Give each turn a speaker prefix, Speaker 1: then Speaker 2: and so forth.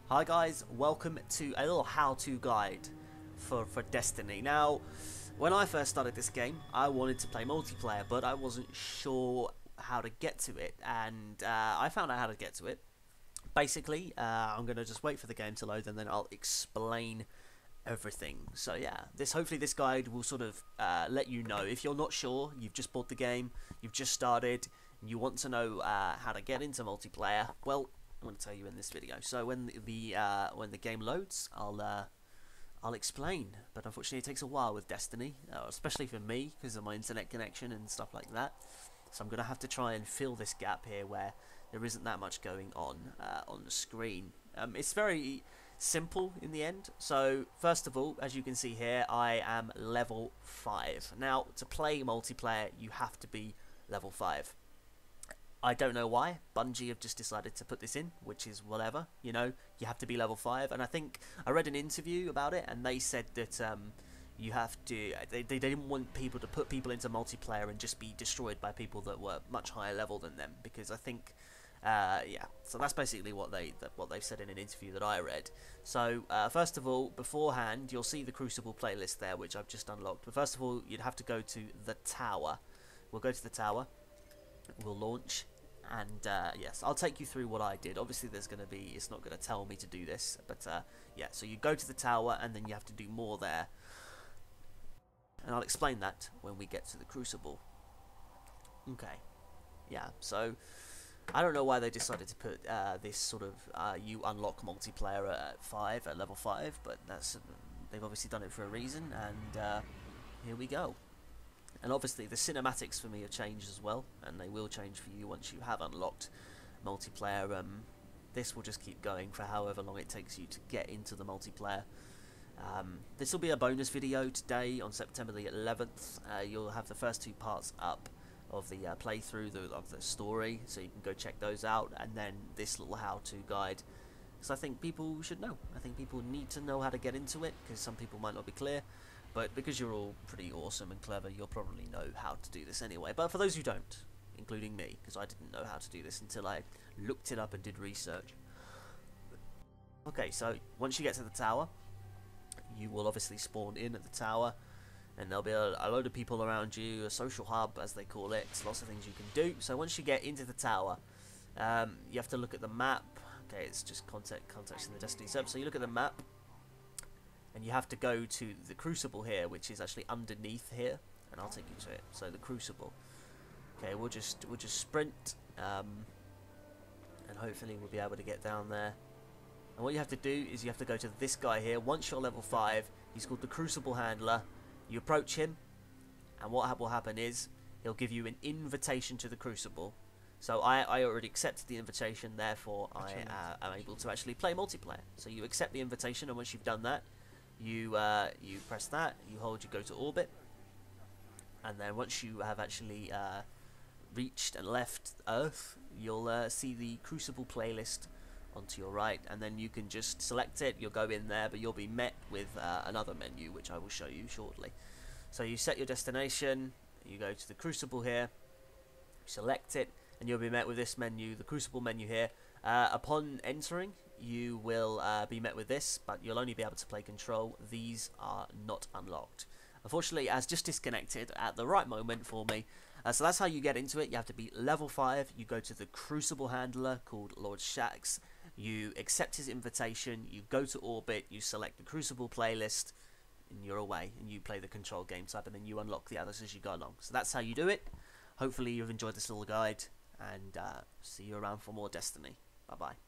Speaker 1: Hi guys, welcome to a little how-to guide for Destiny. Now, when I first started this game, I wanted to play multiplayer, but I wasn't sure how to get to it, and I found out how to get to it. Basically, I'm going to just wait for the game to load, and then I'll explain everything. So yeah, hopefully this guide will sort of let you know. If you're not sure, you've just bought the game, you've just started, and you want to know how to get into multiplayer, well, I'm going to tell you in this video. So when the game loads, I'll explain. But unfortunately, it takes a while with Destiny, especially for me because of my internet connection and stuff like that. So I'm going to have to try and fill this gap here where there isn't that much going on the screen. It's very simple in the end. So first of all, as you can see here, I am level 5. Now, to play multiplayer, you have to be level 5. I don't know why. Bungie have just decided to put this in, which is whatever. You know, you have to be level 5. And I think I read an interview about it, and they said that you have to. They didn't want people to put people into multiplayer and just be destroyed by people that were much higher level than them, because I think. Yeah, so that's basically what they've said in an interview that I read. So first of all, beforehand, you'll see the Crucible playlist there, which I've just unlocked. But first of all, you'd have to go to the tower. We'll go to the tower. We'll launch. And yes, I'll take you through what I did. Obviously, it's not going to tell me to do this, but yeah. So you go to the tower, and then you have to do more there, and I'll explain that when we get to the Crucible. Okay, yeah. So I don't know why they decided to put this sort of you unlock multiplayer at level 5, but they've obviously done it for a reason, and here we go. And obviously the cinematics for me have changed as well, and they will change for you once you have unlocked multiplayer. This will just keep going for however long it takes you to get into the multiplayer. This will be a bonus video today on September the 11th. You'll have the first 2 parts up of the playthrough of the story, so you can go check those out, and then this little how-to guide. Because I think people should know. I think people need to know how to get into it, because some people might not be clear. But because you're all pretty awesome and clever, you'll probably know how to do this anyway. But for those who don't, including me, because I didn't know how to do this until I looked it up and did research. Okay, so once you get to the tower, you will obviously spawn in at the tower, and there'll be a load of people around you, a social hub as they call it, lots of things you can do. So once you get into the tower, you have to look at the map. Okay, it's just context in the Destiny server. So you look at the map, and you have to go to the Crucible here, which is actually underneath here, and I'll take you to it. So the Crucible. Okay, we'll just sprint, and hopefully we'll be able to get down there. And what you have to do is you have to go to this guy here. Once you're level 5, he's called the Crucible Handler. You approach him, and what will happen is he'll give you an invitation to the Crucible. So I already accepted the invitation, therefore I am able to actually play multiplayer. So you accept the invitation, and once you've done that, you press that, you hold, you go to orbit, and then once you have actually reached and left Earth, you'll see the Crucible playlist onto your right, and then you can just select it. You'll go in there, but you'll be met with another menu, which I will show you shortly. So you set your destination, you go to the Crucible here, you select it, and you'll be met with this menu, the Crucible menu here. Upon entering, you will be met with this, but you'll only be able to play control. These are not unlocked. Unfortunately, it has just disconnected at the right moment for me. So that's how you get into it. You have to be level 5. You go to the Crucible Handler called Lord Shax. You accept his invitation. You go to orbit. You select the Crucible playlist, and you're away. And you play the control game type, and then you unlock the others as you go along. So that's how you do it. Hopefully you've enjoyed this little guide, and see you around for more Destiny. Bye bye.